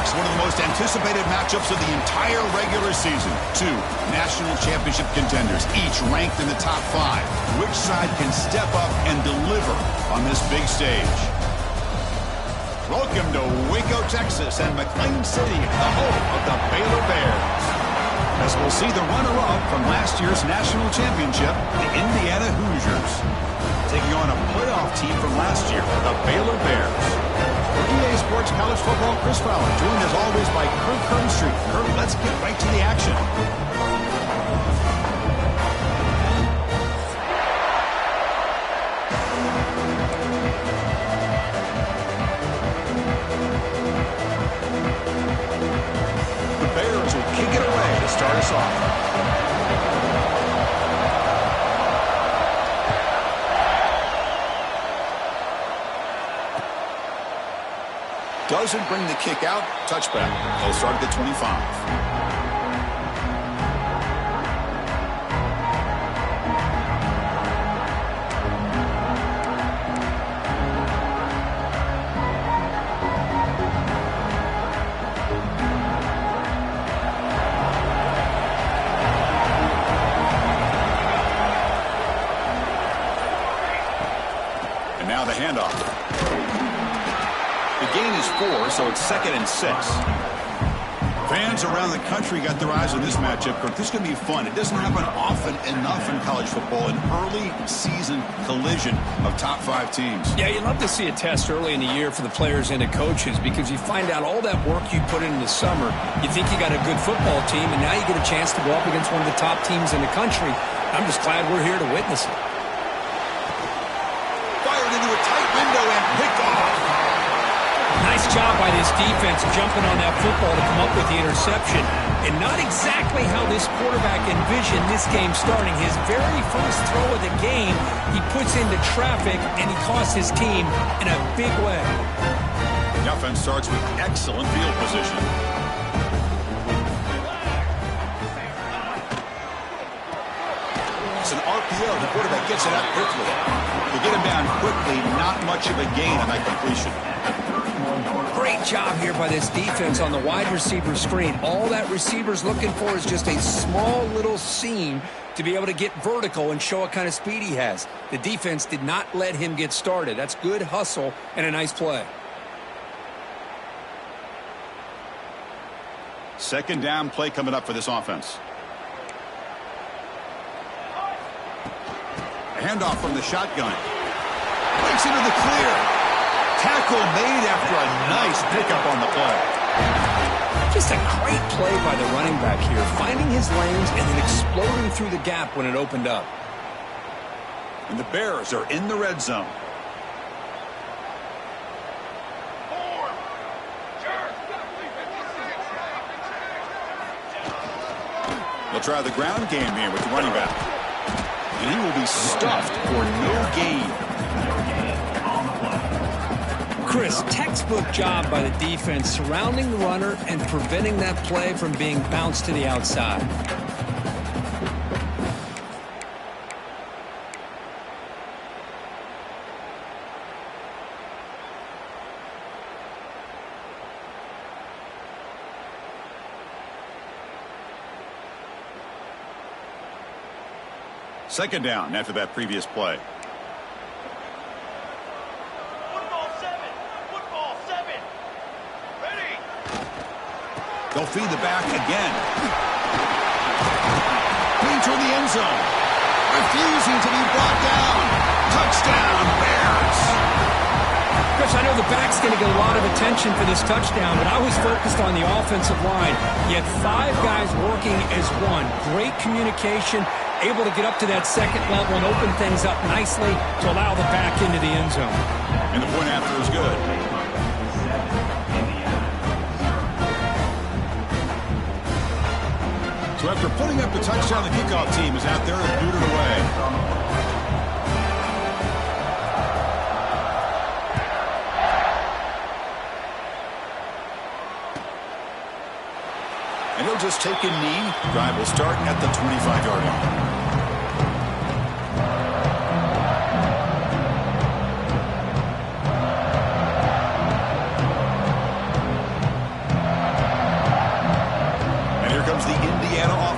next, one of the most anticipated matchups of the entire regular season. Two national championship contenders, each ranked in the top 5. Which side can step up and deliver on this big stage? Welcome to Waco, Texas, and McLean City, the home of the Baylor Bears. As we'll see the runner-up from last year's national championship, the Indiana Hoosiers, taking on a playoff team from last year, the Baylor Bears. For EA Sports College Football, Chris Fowler, joined as always by Kirk Herbstreit. Kirk, let's get right to the action. The Bears will kick it away to start us off. Doesn't bring the kick out. Touchback. They'll start at the 25. And now the handoff. The gain is 4, so it's 2nd and 6. Fans around the country got their eyes on this matchup. Kirk, this is going to be fun. It doesn't happen often enough in college football, an early season collision of top 5 teams. Yeah, you love to see a test early in the year for the players and the coaches because you find out all that work you put in the summer. You think you got a good football team, and now you get a chance to go up against one of the top teams in the country. I'm just glad we're here to witness it. Fired into a tight window and picked off. Nice job by this defense jumping on that football to come up with the interception. And not exactly how this quarterback envisioned this game starting. His very first throw of the game, he puts into traffic, and he costs his team in a big way. The offense starts with excellent field position. It's an RPO. The quarterback gets it out quickly. To get him down quickly, not much of a gain on that completion. Great job here by this defense on the wide receiver screen. All that receiver's looking for is just a small little seam to be able to get vertical and show what kind of speed he has. The defense did not let him get started. That's good hustle and a nice play. 2nd down play coming up for this offense. A handoff from the shotgun. Breaks into the clear. Tackle made after a nice pickup on the play. Just a great play by the running back here, finding his lanes and then exploding through the gap when it opened up. And the Bears are in the red zone. They'll try the ground game here with the running back. And he will be stuffed for no gain. Chris, textbook job by the defense surrounding the runner and preventing that play from being bounced to the outside. Second down after that previous play. They'll feed the back again. Clean toward the end zone. Refusing to be brought down. Touchdown, Bears. Chris, I know the back's going to get a lot of attention for this touchdown, but I was focused on the offensive line. You had 5 guys working as one. Great communication, able to get up to that second level and open things up nicely to allow the back into the end zone. And the point after is good. So after putting up the touchdown, the kickoff team is out there and booted away. And he'll just take a knee. Drive will start at the 25-yard line.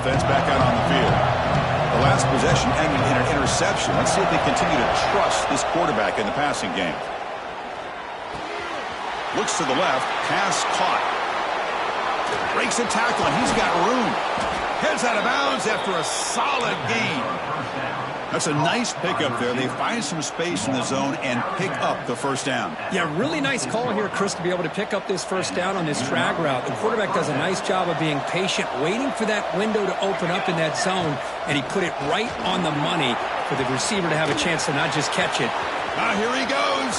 offense back out on the field. The last possession ended in an interception. Let's see if they continue to trust this quarterback in the passing game. Looks to the left. Pass caught. Breaks a tackle, and he's got room. Heads out of bounds after a solid gain. That's a nice pickup there. They find some space in the zone and pick up the first down. Yeah, really nice call here, Chris, to be able to pick up this first down on this drag route. The quarterback does a nice job of being patient, waiting for that window to open up in that zone, and he put it right on the money for the receiver to have a chance to not just catch it. Here he goes.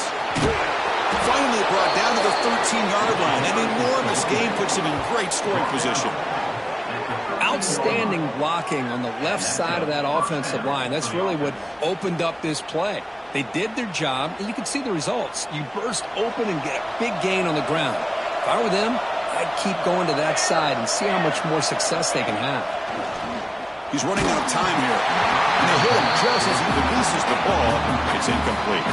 Finally brought down to the 13-yard line. An enormous gain puts him in great scoring position. Outstanding blocking on the left side of that offensive line. That's really what opened up this play. They did their job, and you can see the results. You burst open and get a big gain on the ground. If I were them, I'd keep going to that side and see how much more success they can have. He's running out of time here. And they hit him just as he releases the ball. It's incomplete.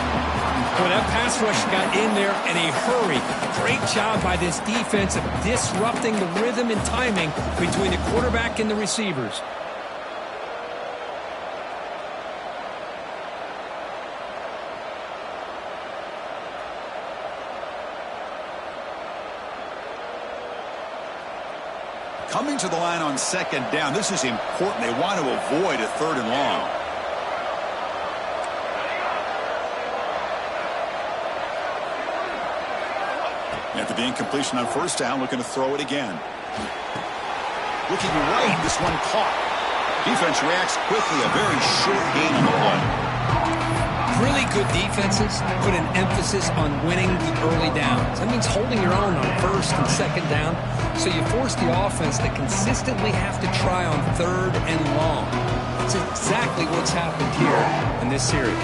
Well, that pass rush got in there in a hurry. Great job by this defense of disrupting the rhythm and timing between the quarterback and the receivers. Coming to the line on second down. This is important. They want to avoid a third and long. After the incompletion on first down, looking to throw it again. Looking right, this one caught. Defense reacts quickly, a very short gain on the play. Really good defenses put an emphasis on winning the early downs. That means holding your own on first and second down, so you force the offense to consistently have to try on third and long. That's exactly what's happened here in this series.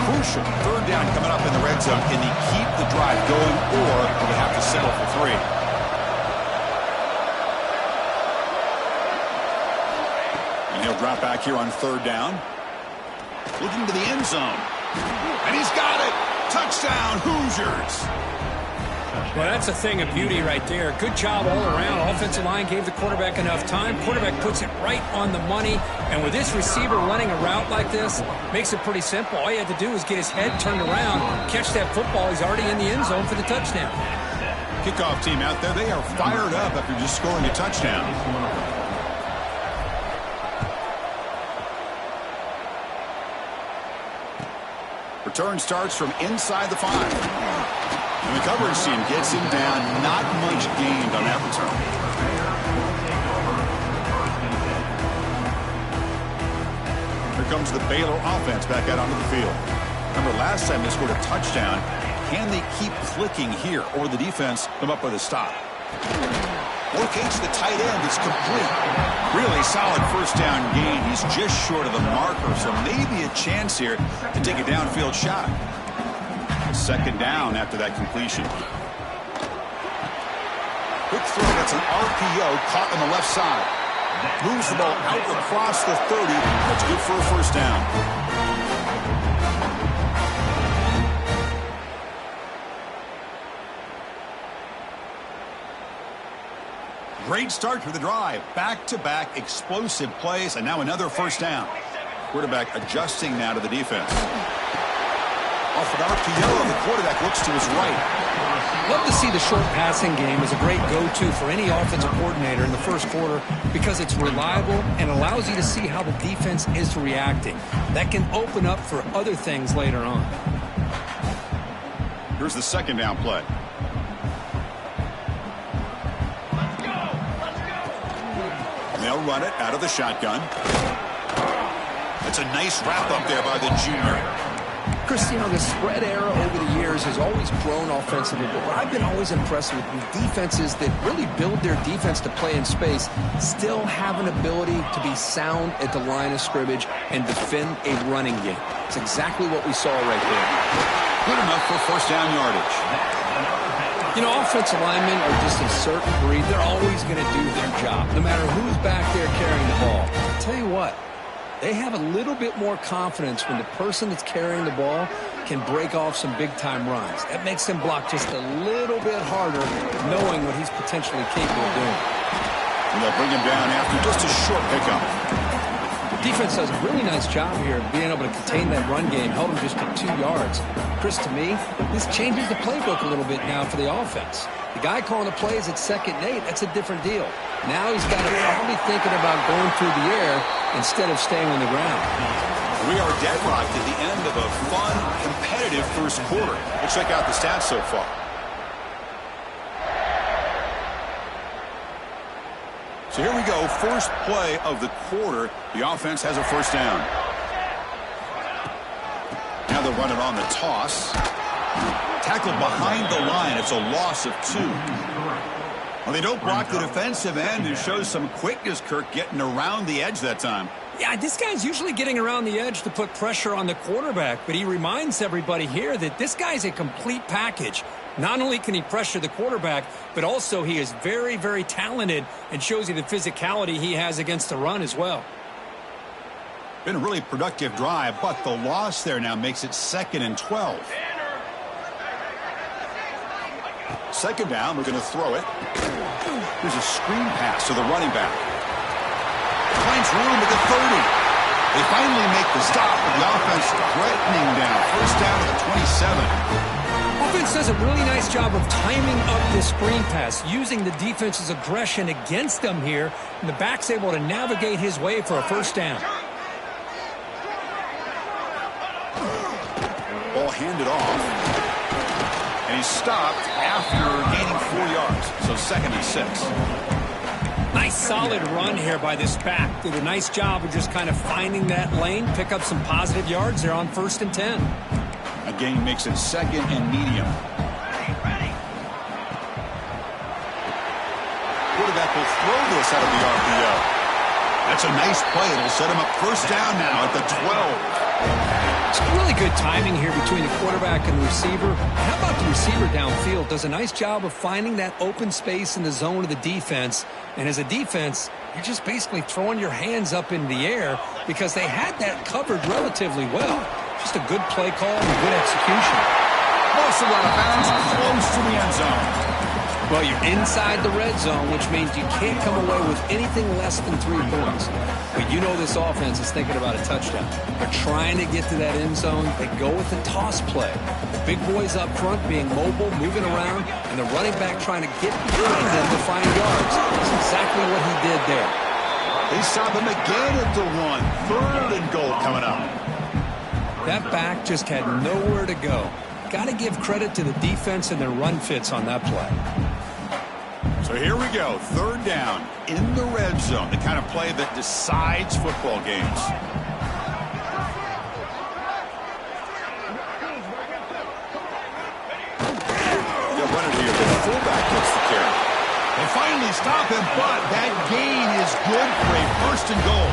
Crucial. Third down coming up in the red zone. Can they keep the drive going, or will they have to settle for three? And he'll drop back here on third down. Looking to the end zone. And he's got it. Touchdown, Hoosiers. Well, that's a thing of beauty right there. Good job all around. Offensive line gave the quarterback enough time. Quarterback puts it right on the money. And with this receiver running a route like this, makes it pretty simple. All he had to do was get his head turned around, catch that football. He's already in the end zone for the touchdown. Kickoff team out there. They are fired up after just scoring a touchdown. Return starts from inside the 5. And the coverage team gets him down. Not much gained on that return. Here comes the Baylor offense back out onto the field. Remember, last time they scored a touchdown. Can they keep clicking here, or the defense come up with a stop? Locates the tight end. It's complete. Really solid first down gain. He's just short of the marker, so maybe a chance here to take a downfield shot. Second down after that completion. Quick throw. That's an RPO caught on the left side. Moves the ball out across the 30. That's good for a first down. Great start to the drive. Back-to-back explosive plays, and now another first down. Quarterback adjusting now to the defense. Off an RPO, the quarterback looks to his right. Love to see the short passing game as a great go-to for any offensive coordinator in the first quarter because it's reliable and allows you to see how the defense is reacting. That can open up for other things later on. Here's the second down play. And they'll run it out of the shotgun. It's a nice wrap up there by the junior. Chris, you know, the spread era over the years has always grown offensively, but what I've been always impressed with defenses that really build their defense to play in space still have an ability to be sound at the line of scrimmage and defend a running game. It's exactly what we saw right there. Good enough for first down yardage. You know, offensive linemen are just a certain breed. They're always going to do their job, no matter who's back there carrying the ball. I'll tell you what. They have a little bit more confidence when the person that's carrying the ball can break off some big-time runs. That makes him block just a little bit harder, knowing what he's potentially capable of doing. And they'll bring him down after just a short pickup. Defense does a really nice job here of being able to contain that run game, held him just to 2 yards. Chris, to me, this changes the playbook a little bit now for the offense. The guy calling the plays at 2nd and 8, that's a different deal. Now he's got to probably thinking about going through the air instead of staying on the ground. We are deadlocked at the end of a fun, competitive first quarter. Let's check out the stats so far. So here we go, first play of the quarter. The offense has a first down. Now they'll run it on the toss. Tackled behind the line. It's a loss of 2. Well, they don't block the defensive end and shows some quickness, Kirk, getting around the edge that time. Yeah, this guy's usually getting around the edge to put pressure on the quarterback, but he reminds everybody here that this guy's a complete package. Not only can he pressure the quarterback, but also he is very, very talented and shows you the physicality he has against the run as well. Been a really productive drive, but the loss there now makes it 2nd and 12. 2nd down, we're going to throw it. Here's a screen pass to the running back. Finds room at the 30. They finally make the stop, but the offense threatening down. First down at the 27. Offense does a really nice job of timing up this screen pass, using the defense's aggression against them here, and the back's able to navigate his way for a first down. Ball handed off. And he's stopped after gaining 4 yards. So 2nd and 6. Nice solid run here by this back. Did a nice job of just kind of finding that lane, pick up some positive yards there on 1st and 10. A gain makes it 2nd and medium. Quarterback will throw this out of the RPO. That's a nice play. It'll set him up first down now at the 12. It's really good timing here between the quarterback and the receiver. How about the receiver downfield? Does a nice job of finding that open space in the zone of the defense. And as a defense, you're just basically throwing your hands up in the air because they had that covered relatively well. Just a good play call and good execution. Also out of bounds, close to the end zone. Well, you're inside the red zone, which means you can't come away with anything less than 3 points. But you know this offense is thinking about a touchdown. They're trying to get to that end zone. They go with the toss play. The big boys up front being mobile, moving around, and the running back trying to get behind them to find yards. That's exactly what he did there. They stop him again at the 1. 3rd and goal coming up. That back just had nowhere to go. Got to give credit to the defense and their run fits on that play. So here we go, 3rd down in the red zone, the kind of play that decides football games. They'll run it here, the fullback gets the carry. They finally stop him, but that gain is good for a 1st and goal.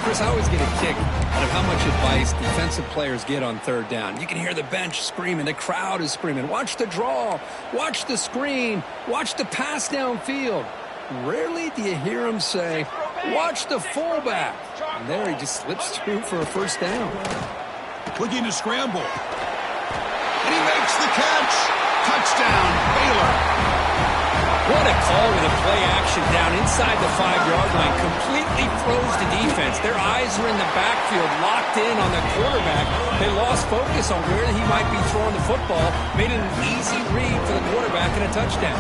Chris, I always get a kick out of how much advice defensive players get on 3rd down. You can hear the bench screaming, the crowd is screaming, watch the draw, watch the screen, watch the pass downfield. Rarely do you hear them say, watch the fullback. And there he just slips through for a first down. Looking to scramble. And he makes the catch. Touchdown, Baylor. What a call with a play action down inside the 5-yard line. Completely froze the defense. Their eyes were in the backfield, locked in on the quarterback. They lost focus on where he might be throwing the football. Made it an easy read for the quarterback and a touchdown.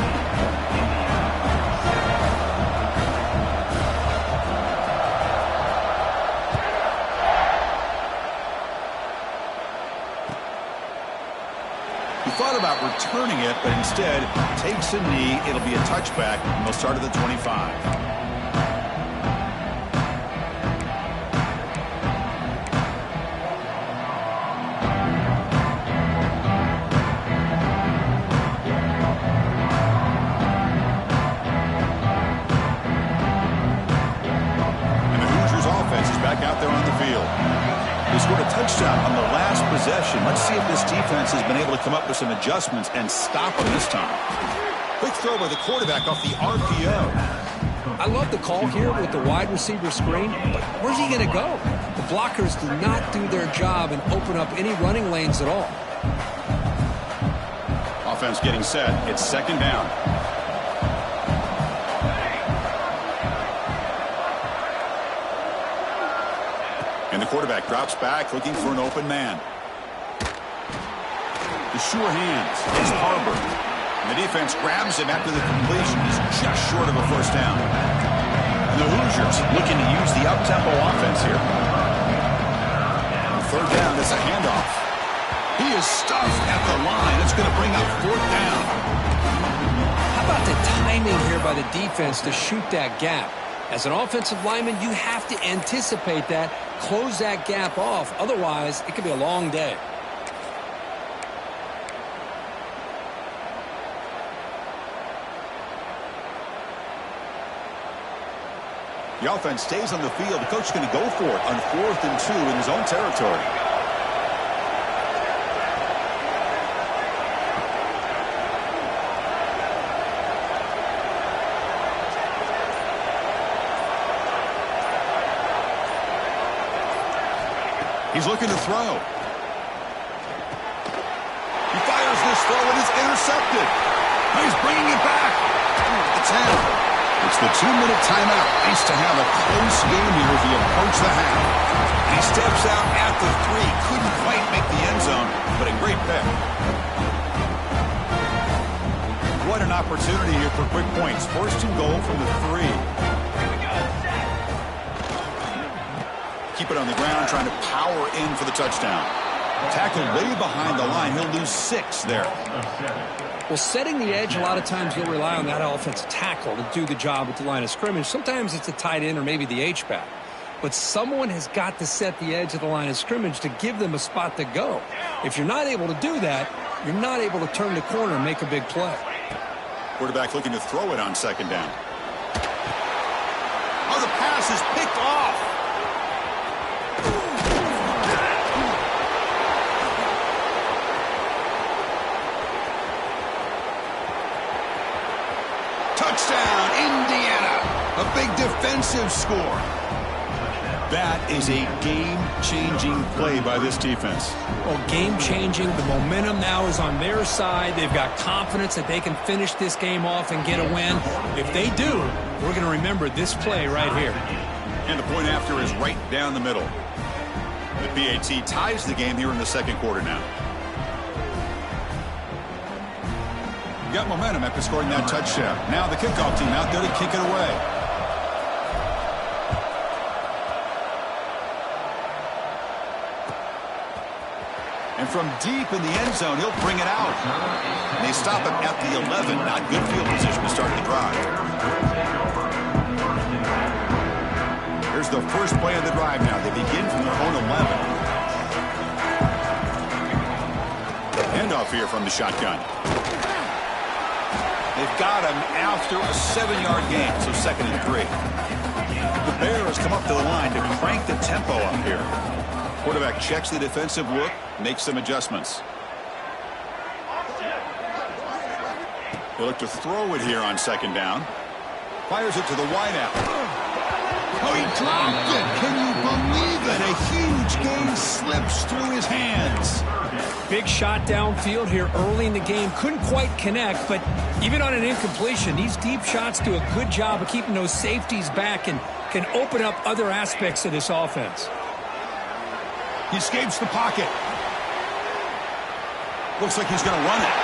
He thought about returning it, but instead takes a knee. It'll be a touchback, and they'll start at the 25. And the Hoosiers offense is back out there on the field. They scored a touchdown on the last possession. Let's see if this defense has been able to come up with some adjustments and stop them this time. Quick throw by the quarterback off the RPO. I love the call here with the wide receiver screen, but where's he going to go? The blockers do not do their job and open up any running lanes at all. Offense getting set. It's second down. And the quarterback drops back looking for an open man. The sure hands is Harbor. And the defense grabs him after the completion. He's just short of a first down. And the Hoosiers looking to use the up-tempo offense here. Third down, it's a handoff. He is stuffed at the line. It's going to bring up fourth down. How about the timing here by the defense to shoot that gap? As an offensive lineman, you have to anticipate that, close that gap off. Otherwise, it could be a long day. The offense stays on the field. The coach is going to go for it on 4th and 2 in his own territory. He's looking to throw. He fires this throw and it's intercepted. Now he's bringing it back. It's him. It's the 2-minute timeout. Nice to have a close game here as we approach the half. He steps out at the 3. Couldn't quite make the end zone, but a great pick. What an opportunity here for quick points. First and goal from the 3. Keep it on the ground, trying to power in for the touchdown. Tackled way behind the line. He'll lose 6 there. Well, setting the edge, a lot of times you'll rely on that offensive tackle to do the job at the line of scrimmage. Sometimes it's a tight end or maybe the H-back. But someone has got to set the edge of the line of scrimmage to give them a spot to go. If you're not able to do that, you're not able to turn the corner and make a big play. Quarterback looking to throw it on second down. Oh, the pass is picked off. Touchdown, Indiana. A big defensive score. That is a game-changing play by this defense. Well, game-changing. The momentum now is on their side. They've got confidence that they can finish this game off and get a win. If they do, we're going to remember this play right here. And the point after is right down the middle. The PAT ties the game here in the second quarter now. Got momentum after scoring that touchdown. Now the kickoff team out there to kick it away. And from deep in the end zone, he'll bring it out. And they stop him at the 11. Not good field position to start the drive. Here's the first play of the drive now. They begin from their own 11. Handoff here from the shotgun. They've got him after a 7-yard gain, so 2nd and 3. The Bears come up to the line to crank the tempo up here. Quarterback checks the defensive look, makes some adjustments. They look to throw it here on second down. Fires it to the wideout. Oh, he dropped it. Can you believe it? A huge gain slips through his hands. Big shot downfield here early in the game. Couldn't quite connect, but even on an incompletion, these deep shots do a good job of keeping those safeties back and can open up other aspects of this offense. He escapes the pocket. Looks like he's going to run it.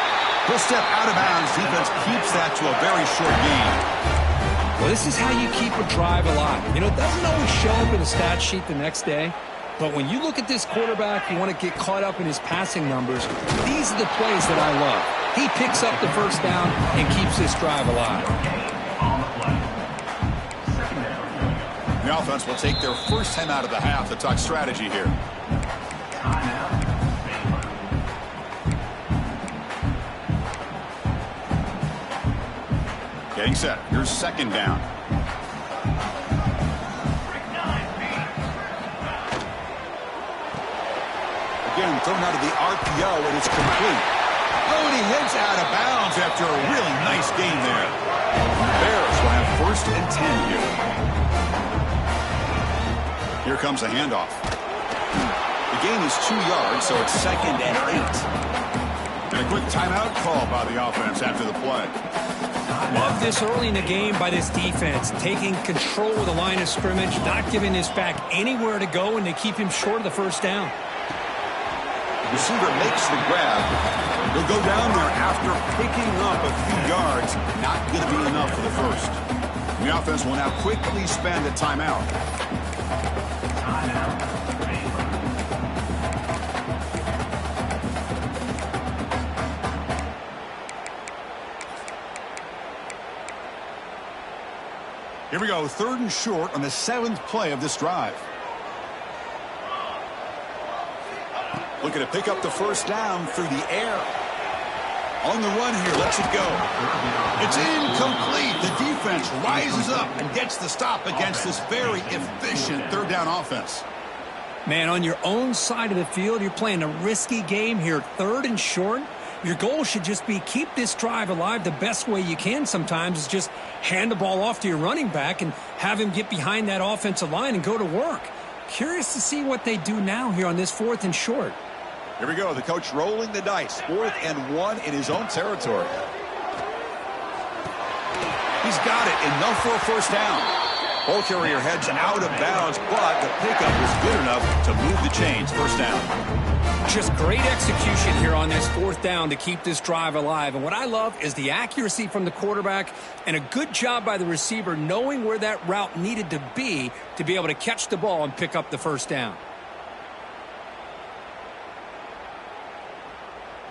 He'll step out of bounds. Defense keeps that to a very short gain. Well, this is how you keep a drive alive. You know, it doesn't always show up in the stat sheet the next day. But when you look at this quarterback, you want to get caught up in his passing numbers. These are the plays that I love. He picks up the first down and keeps this drive alive. The offense will take their first time out of the half to talk strategy here. Getting set. Here's second down. Again, thrown out of the RPO, and it's complete. Oh, and he heads out of bounds after a really nice gain there. Bears will have 1st and 10 here. Here comes a handoff. The gain is 2 yards, so it's 2nd and 8. And a quick timeout call by the offense after the play. Love this early in the game by this defense, taking control of the line of scrimmage, not giving this back anywhere to go, and they keep him short of the first down. Receiver makes the grab. He'll go down there after picking up a few yards. Not going to be enough for the first. The offense will now quickly spend a timeout. Here we go, 3rd and short on the 7th play of this drive. Looking to pick up the first down through the air. On the run here, lets it go. It's incomplete. The defense rises up and gets the stop against this very efficient 3rd down offense. Man, on your own side of the field, you're playing a risky game here, 3rd and short. Your goal should just be keep this drive alive the best way you can sometimes is just hand the ball off to your running back and have him get behind that offensive line and go to work. Curious to see what they do now here on this 4th and short. Here we go, the coach rolling the dice. 4th and 1 in his own territory. He's got it, enough for a first down. Ball carrier heads out of bounds, but the pickup was good enough to move the chains. First down. Just great execution here on this 4th down to keep this drive alive. And what I love is the accuracy from the quarterback and a good job by the receiver knowing where that route needed to be able to catch the ball and pick up the first down.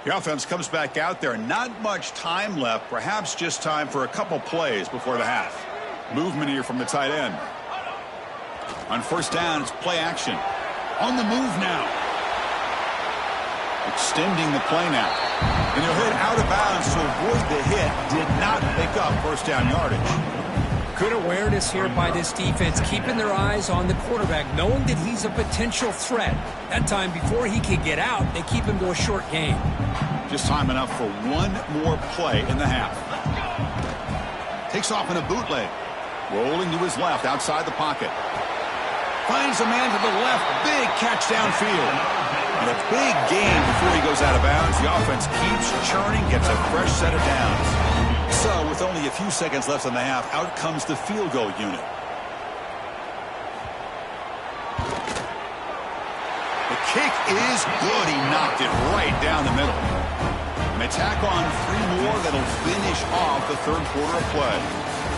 The offense comes back out there. Not much time left. Perhaps just time for a couple plays before the half. Movement here from the tight end. On first down, it's play action. On the move now. Extending the play now. And he'll hit out of bounds to avoid the hit. Did not pick up first down yardage. Good awareness here by this defense, keeping their eyes on the quarterback, knowing that he's a potential threat. That time, before he can get out, they keep him to a short gain. Just time enough for one more play in the half. Takes off in a bootleg. Rolling to his left, outside the pocket. Finds a man to the left. Big catch downfield. And a big gain before he goes out of bounds. The offense keeps churning, gets a fresh set of downs. So, with only a few seconds left in the half, out comes the field goal unit. The kick is good. He knocked it right down the middle. They tack on 3 more that'll finish off the 3rd quarter of play.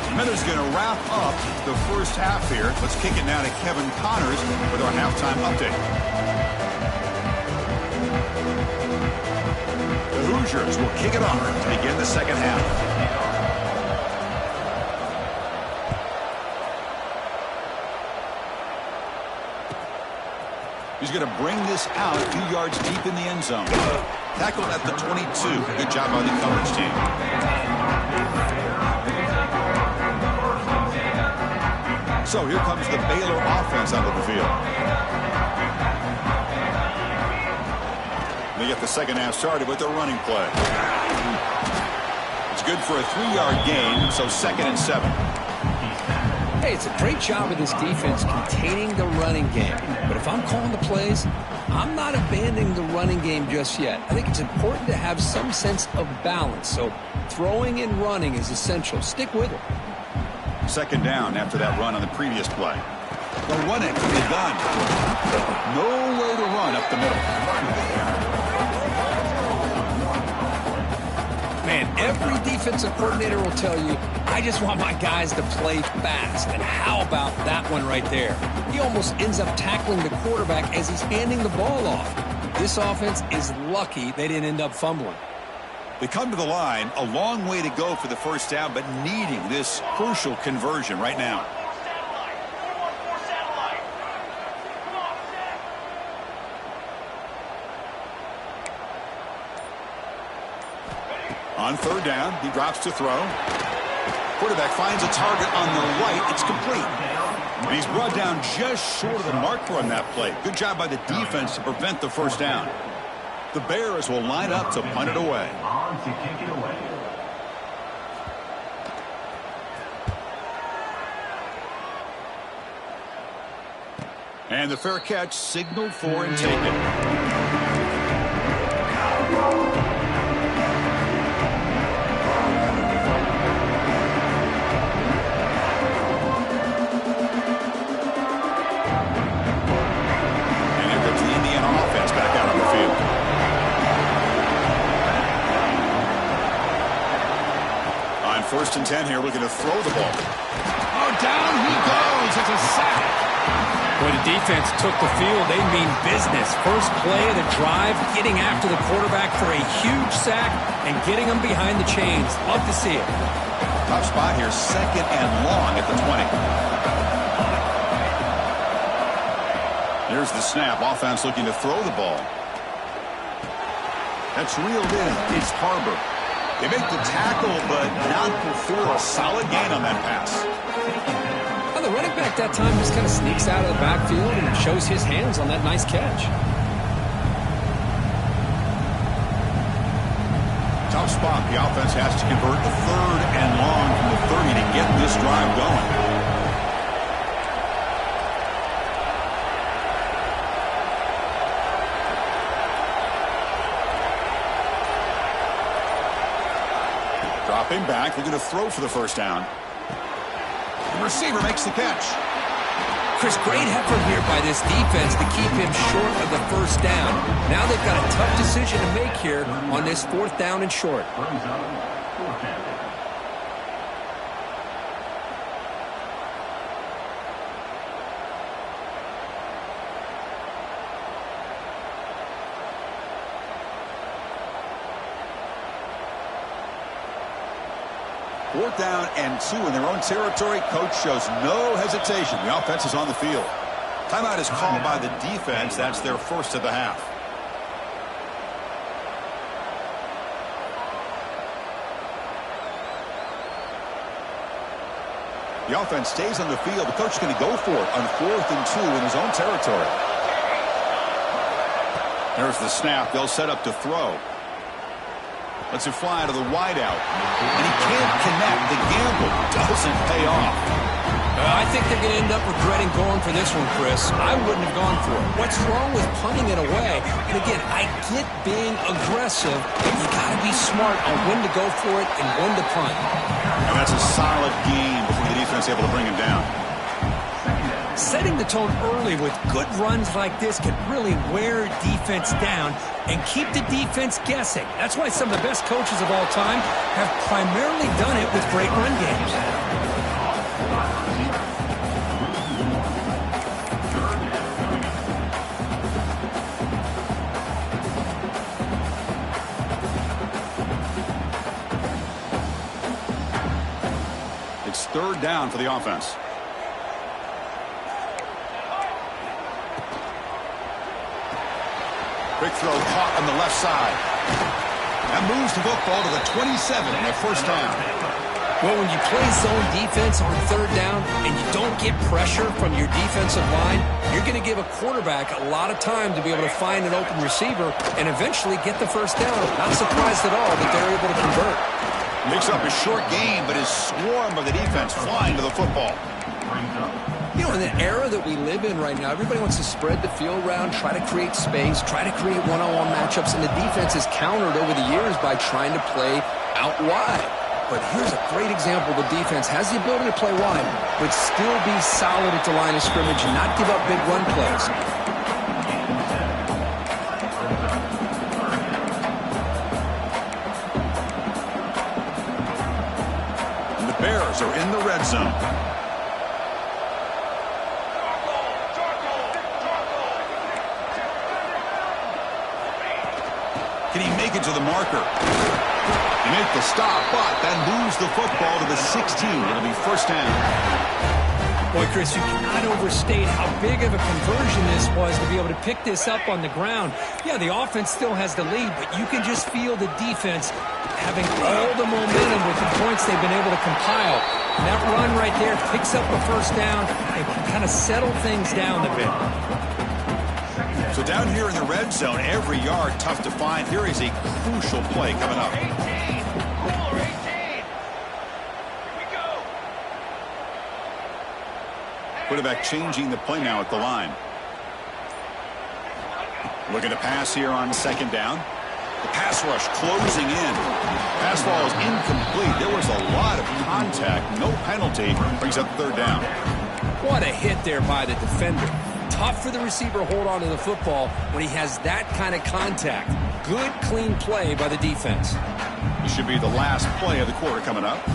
Smithers going to wrap up the first half here. Let's kick it now to Kevin Connors with our halftime update. The Hoosiers will kick it off to begin the second half. He's going to bring this out a few yards deep in the end zone. Tackled at the 22. Good job by the coverage team. So here comes the Baylor offense out of the field. They get the second half started with their running play. It's good for a 3-yard gain, so 2nd and 7. Hey, it's a great job of this defense containing the running game. But if I'm calling the plays, I'm not abandoning the running game just yet. I think it's important to have some sense of balance. So throwing and running is essential. Stick with it. 2nd down after that run on the previous play. They'll run it from the gun. Nowhere to run up the middle. Man, every defensive coordinator will tell you, I just want my guys to play fast. And how about that one right there? He almost ends up tackling the quarterback as he's handing the ball off. This offense is lucky they didn't end up fumbling. They come to the line, a long way to go for the first down, but needing this crucial conversion right now. On 3rd down, he drops to throw. Quarterback finds a target on the right. It's complete. And he's brought down just short of the marker on that play. Good job by the defense to prevent the first down. The Bears will line up to punt it away. And the fair catch signaled for and taken. First and 10 here, looking to throw the ball. Oh, down he goes. It's a sack. When the defense took the field, they mean business. First play of the drive, getting after the quarterback for a huge sack and getting him behind the chains. Love to see it. Tough spot here, second and long at the 20. Here's the snap. Offense looking to throw the ball. That's reeled in. It's Harbor. They make the tackle, but not before a solid gain on that pass. Well, the running back that time just kind of sneaks out of the backfield and shows his hands on that nice catch. Tough spot. The offense has to convert the third and long from the 30 to get this drive going. Dropping back, looking to throw for the first down. The receiver makes the catch. Chris, great effort here by this defense to keep him short of the first down. Now they've got a tough decision to make here on this fourth down and short. Fourth down and 2 in their own territory. Coach shows no hesitation. The offense is on the field. Timeout is called by the defense. That's their first of the half. The offense stays on the field. The coach is going to go for it on 4th and 2 in his own territory. There's the snap. They'll set up to throw. Lets it fly to the wideout. And he can't connect. The gamble doesn't pay off. I think they're going to end up regretting going for this one, Chris. I wouldn't have gone for it. What's wrong with punting it away? And again, I get being aggressive, but you got to be smart on when to go for it and when to punt. And that's a solid game before the defense is able to bring him down. Setting the tone early with good runs like this can really wear defense down and keep the defense guessing. That's why some of the best coaches of all time have primarily done it with great run games. It's third down for the offense. Quick throw caught on the left side. That moves the football to the 27 and a first down. Well, when you play zone defense on third down and you don't get pressure from your defensive line, you're going to give a quarterback a lot of time to be able to find an open receiver and eventually get the first down. Not surprised at all that they're able to convert. Mix up a short game, but his swarm of the defense flying to the football. You know, in the era that we live in right now, everybody wants to spread the field around, try to create space, try to create one-on-one matchups, and the defense has countered over the years by trying to play out wide. But here's a great example. The defense has the ability to play wide, but still be solid at the line of scrimmage and not give up big run plays. And the Bears are in the red zone. Can he make it to the marker? He make the stop, but then moves the football to the 16. It'll be first down. Boy, Chris, you cannot overstate how big of a conversion this was to be able to pick this up on the ground. Yeah, the offense still has the lead, but you can just feel the defense having all the momentum with the points they've been able to compile. And that run right there picks up a first down and can kind of settle things down a bit. So down here in the red zone, every yard tough to find. Here is a crucial play coming up. 18. Here we go. Quarterback changing the play now at the line. Looking to pass here on second down. The pass rush closing in. Pass ball is incomplete. There was a lot of contact. No penalty. Brings up third down. What a hit there by the defender. Tough for the receiver to hold on to the football when he has that kind of contact. Good, clean play by the defense. This should be the last play of the quarter coming up.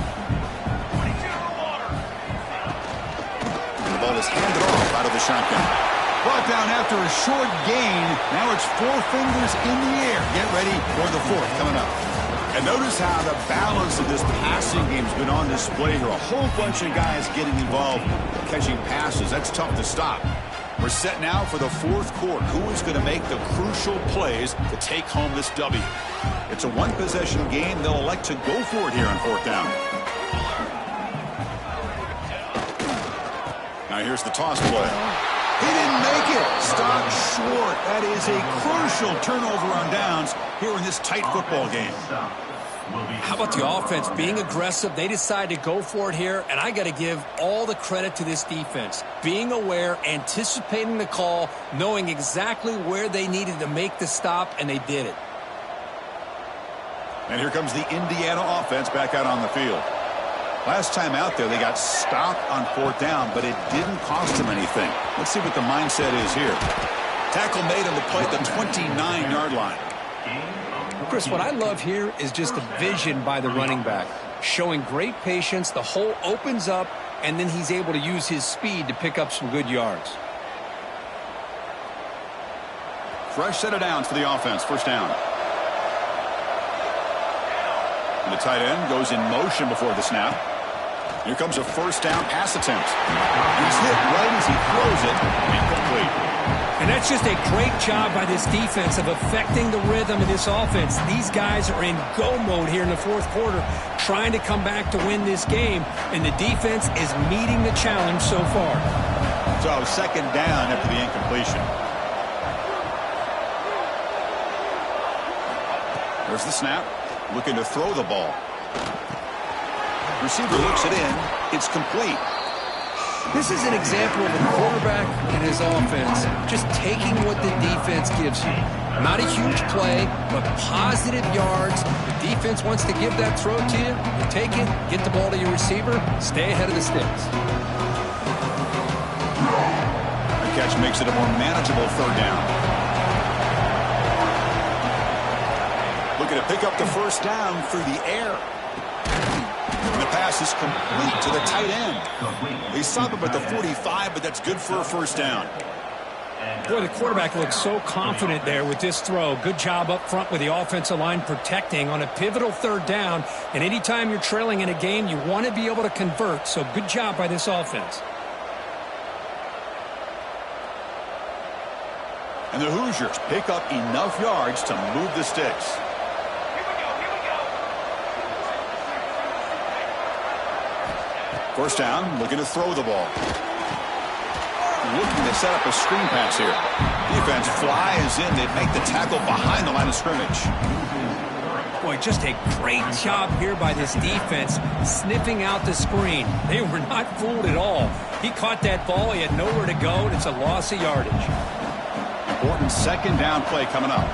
And the ball is handed off out of the shotgun. Brought down after a short gain. Now it's 4 fingers in the air. Get ready for the fourth coming up. And notice how the balance of this passing game has been on display here. A whole bunch of guys getting involved catching passes. That's tough to stop. We're set now for the fourth quarter. Who is going to make the crucial plays to take home this W? It's a one-possession game. They'll elect to go for it here on fourth down. Now here's the toss play. He didn't make it. Stopped short. That is a crucial turnover on downs here in this tight football game. How about the offense being aggressive? They decide to go for it here, and I got to give all the credit to this defense. Being aware, anticipating the call, knowing exactly where they needed to make the stop, and they did it. And here comes the Indiana offense back out on the field. Last time out there, they got stopped on fourth down, but it didn't cost them anything. Let's see what the mindset is here. Tackle made on the play at the 29-yard line. Chris, what I love here is just the vision by the running back. Showing great patience, the hole opens up, and then he's able to use his speed to pick up some good yards. Fresh set of downs for the offense. First down. And the tight end goes in motion before the snap. Here comes a first down pass attempt. He's hit right as he throws it. Incomplete. And that's just a great job by this defense of affecting the rhythm of this offense. These guys are in go mode here in the fourth quarter, trying to come back to win this game, and the defense is meeting the challenge so far. So second down after the incompletion. There's the snap. Looking to throw the ball. Receiver looks it in. It's complete. This is an example of a quarterback and his offense just taking what the defense gives you. Not a huge play, but positive yards. The defense wants to give that throw to you. You take it, get the ball to your receiver, stay ahead of the sticks. The catch makes it a more manageable third down. Looking to pick up the first down through the air. And the pass is complete to the tight end. They stop him at the 45, but that's good for a first down. Boy, the quarterback looks so confident there with this throw. Good job up front with the offensive line protecting on a pivotal third down. And anytime you're trailing in a game, you want to be able to convert. So good job by this offense. And the Hoosiers pick up enough yards to move the sticks. First down, looking to throw the ball. Looking to set up a screen pass here. Defense flies in. They make the tackle behind the line of scrimmage. Boy, just a great job here by this defense, sniffing out the screen. They were not fooled at all. He caught that ball. He had nowhere to go, and it's a loss of yardage. Important second down play coming up.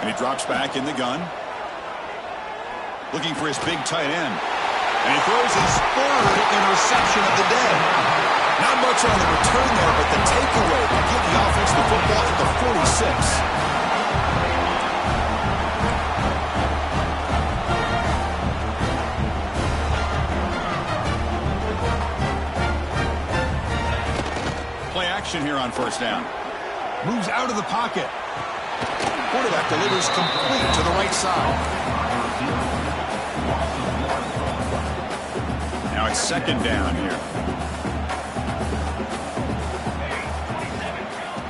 And he drops back in the gun. Looking for his big tight end. And he throws his third interception of the day. Not much on the return there, but the takeaway will give the offense the football at the 46. Play action here on first down. Moves out of the pocket. Quarterback delivers complete to the right side. Now it's second down here.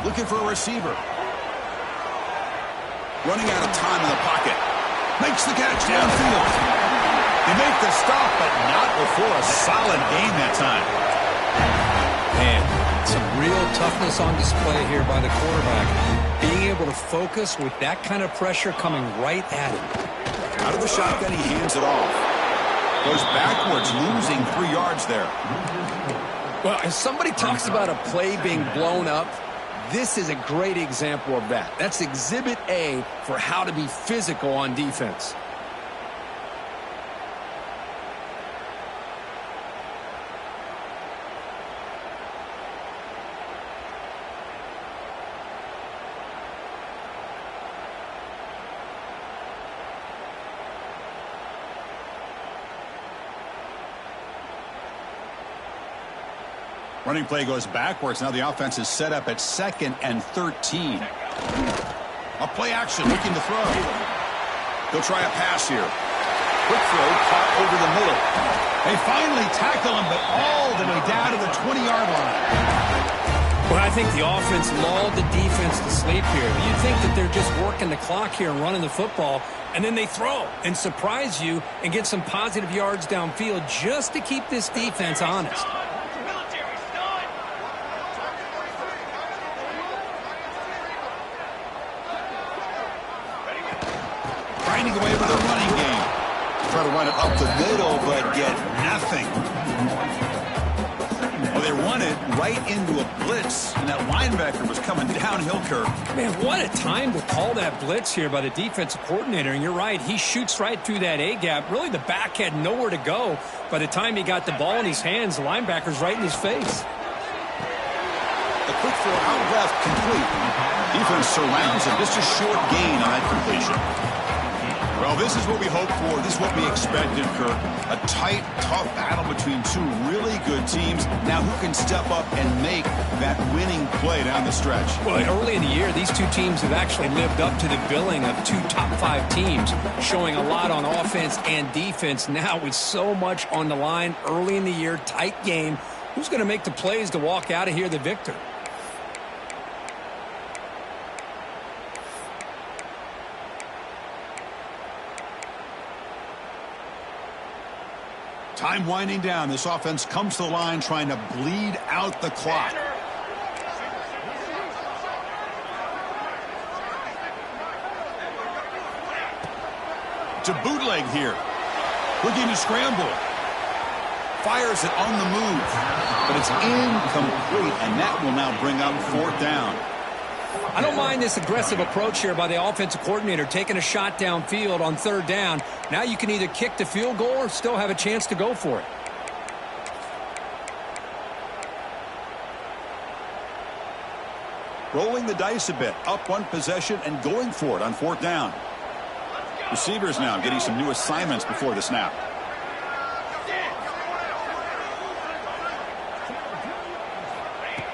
Looking for a receiver. Running out of time in the pocket. Makes the catch downfield. They make the stop, but not before a solid gain that time. Man, some real toughness on display here by the quarterback. Being able to focus with that kind of pressure coming right at him. Out of the shotgun, he hands it off. Goes backwards, losing 3 yards there. Well, if somebody talks about a play being blown up, This is a great example of that. That's exhibit A for how to be physical on defense. Running play goes backwards. Now the offense is set up at 2nd and 13. A play action, looking to throw. He'll try a pass here. Quick throw, caught over the middle. They finally tackle him, but all the way down to the 20-yard line. Well, I think the offense lulled the defense to sleep here. You'd think that they're just working the clock here and running the football, and then they throw and surprise you and get some positive yards downfield just to keep this defense honest. Grinding away with a running game. Try to run it up the middle, but get nothing. Well, they run it right into a blitz, and that linebacker was coming downhill, Kirk. Man, what a time to call that blitz here by the defensive coordinator. And you're right, he shoots right through that A-gap. Really, the back had nowhere to go. By the time he got the ball in his hands, the linebacker's right in his face. The quick throw out left, complete. Defense surrounds him. Just a short gain on that completion. Well, this is what we hoped for. This is what we expected, Kirk. A tight, tough battle between two really good teams. Now, who can step up and make that winning play down the stretch? Well, early in the year, these two teams have actually lived up to the billing of two top-5 teams, showing a lot on offense and defense. Now, with so much on the line early in the year, tight game, who's going to make the plays to walk out of here the victor? Time winding down. This offense comes to the line trying to bleed out the clock. To bootleg here. Looking to scramble. Fires it on the move. But it's incomplete, and that will now bring up 4th down. I don't mind this aggressive approach here by the offensive coordinator, taking a shot downfield on 3rd down. Now you can either kick the field goal or still have a chance to go for it. Rolling the dice a bit, up one possession and going for it on 4th down. Receivers now getting some new assignments before the snap.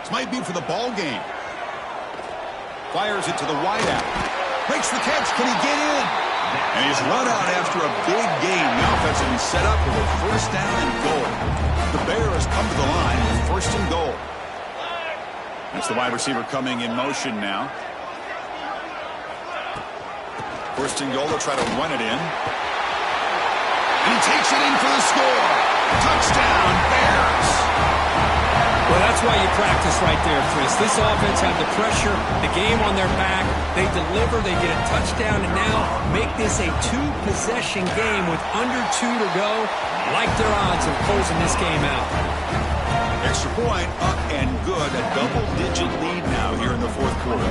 This might be for the ball game. Fires it to the wideout. Makes the catch. Can he get in? And he's run out after a big gain. The offense will be set up with a 1st down and goal. The Bears come to the line with 1st and goal. That's the wide receiver coming in motion now. 1st and goal. They'll try to run it in. And he takes it in for the score. Touchdown, Bears. Well, that's why you practice right there, Chris. This offense had the pressure, the game on their back. They deliver, they get a touchdown, and now make this a 2-possession game with under 2 to go. Like their odds of closing this game out. Extra point, up and good. A double-digit lead now here in the 4th quarter.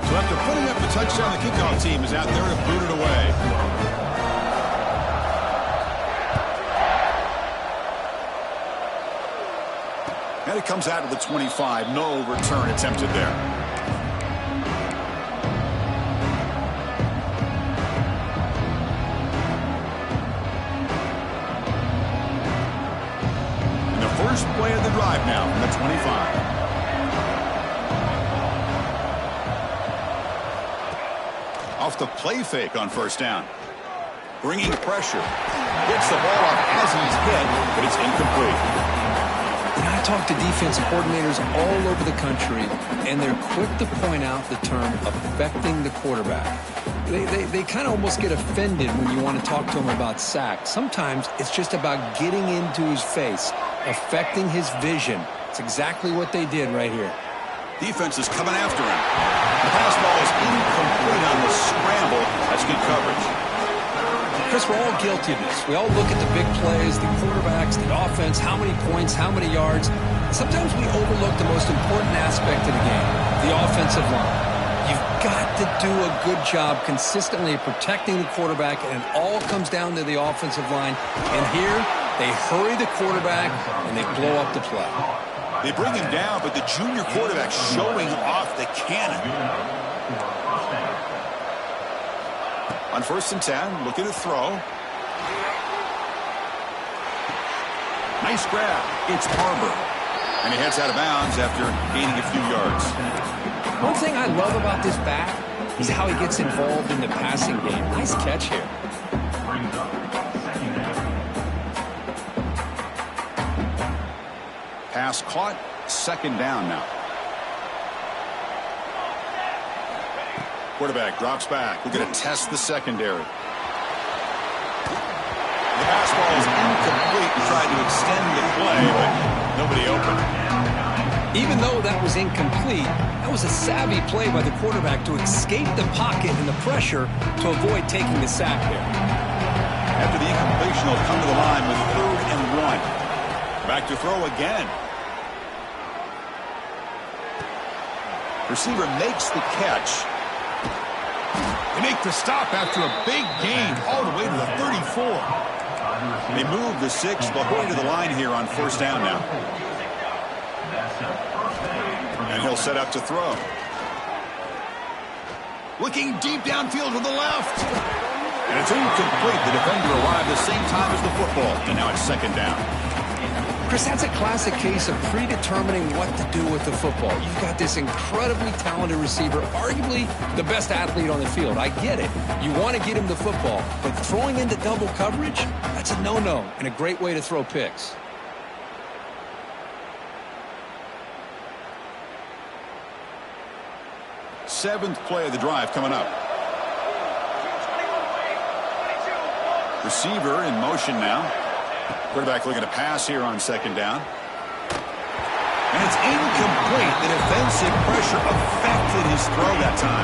So after putting up the touchdown, the kickoff team is out there to boot it away. And it comes out of the 25. No return attempted there. And the first play of the drive now from the 25. Off the play fake on 1st down. Bringing pressure. Gets the ball off as he's hit, but it's incomplete. And I talk to defensive coordinators all over the country, and they're quick to point out the term affecting the quarterback. They kind of almost get offended when you want to talk to them about sacks. Sometimes it's just about getting into his face, affecting his vision. It's exactly what they did right here. Defense is coming after him. The pass ball is incomplete on the scramble. That's good coverage. Chris, we're all guilty of this. We all look at the big plays, the quarterbacks, the offense, how many points, how many yards. Sometimes we overlook the most important aspect of the game, the offensive line. You've got to do a good job consistently of protecting the quarterback, and it all comes down to the offensive line. And here, they hurry the quarterback, and they blow up the play. They bring him down, but the junior quarterback showing off the cannon. On 1st and 10, looking to throw. Nice grab. It's Barber. And he heads out of bounds after gaining a few yards. One thing I love about this back is how he gets involved in the passing game. Nice catch here. Pass caught. 2nd down now. Quarterback drops back. We're going to test the secondary. The pass ball is incomplete. He tried to extend the play, but nobody open. Even though that was incomplete, that was a savvy play by the quarterback to escape the pocket and the pressure to avoid taking the sack there. After the incompletion, he'll come to the line with 3rd and 1. Back to throw again. Receiver makes the catch. They make the stop after a big gain all the way to the 34. They move the 6, but going to the line here on 1st down now. And he'll set up to throw. Looking deep downfield to the left. And it's incomplete. The defender arrived the same time as the football. And now it's 2nd down. Chris, that's a classic case of predetermining what to do with the football. You've got this incredibly talented receiver, arguably the best athlete on the field. I get it. You want to get him the football, but throwing into double coverage, that's a no-no and a great way to throw picks. Seventh play of the drive coming up. Receiver in motion now. Quarterback looking to pass here on 2nd down. And it's incomplete. The defensive pressure affected his throw that time.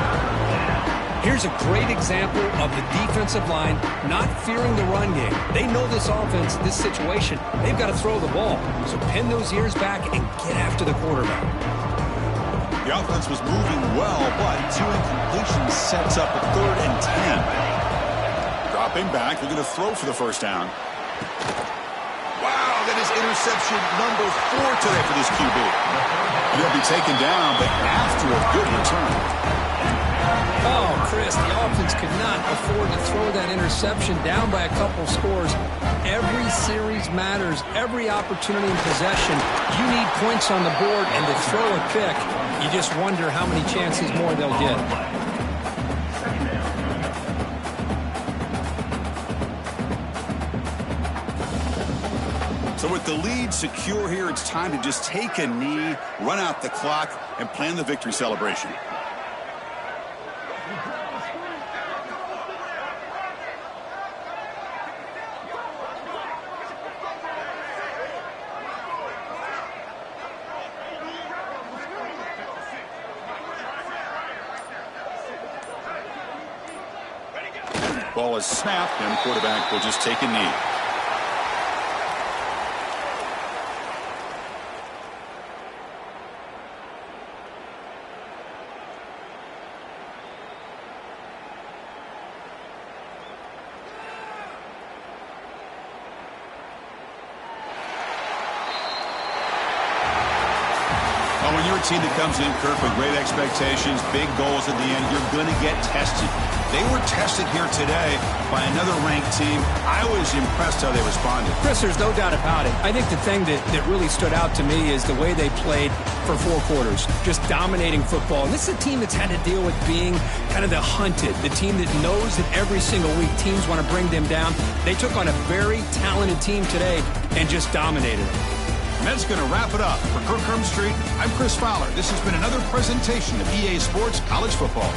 Here's a great example of the defensive line not fearing the run game. They know this offense, this situation. They've got to throw the ball. So pin those ears back and get after the quarterback. The offense was moving well, but 2 incompletions sets up a 3rd and 10. Dropping back, looking to throw for the 1st down. Wow, that is interception number 4 today for this QB. He'll be taken down, but after a good return. Oh, Chris, the offense could not afford to throw that interception down by a couple scores. Every series matters. Every opportunity in possession. You need points on the board, and to throw a pick, you just wonder how many chances more they'll get. So with the lead secure here, it's time to just take a knee, run out the clock, and plan the victory celebration. Ball is snapped, and the quarterback will just take a knee. When you're a team that comes in, Kirk, with great expectations, big goals at the end, you're going to get tested. They were tested here today by another ranked team. I was impressed how they responded. Chris, there's no doubt about it. I think the thing that really stood out to me is the way they played for 4 quarters, just dominating football. And this is a team that's had to deal with being kind of the hunted, the team that knows that every single week teams want to bring them down. They took on a very talented team today and just dominated them. And that's going to wrap it up. For Kirk Street, I'm Chris Fowler. This has been another presentation of EA Sports College Football.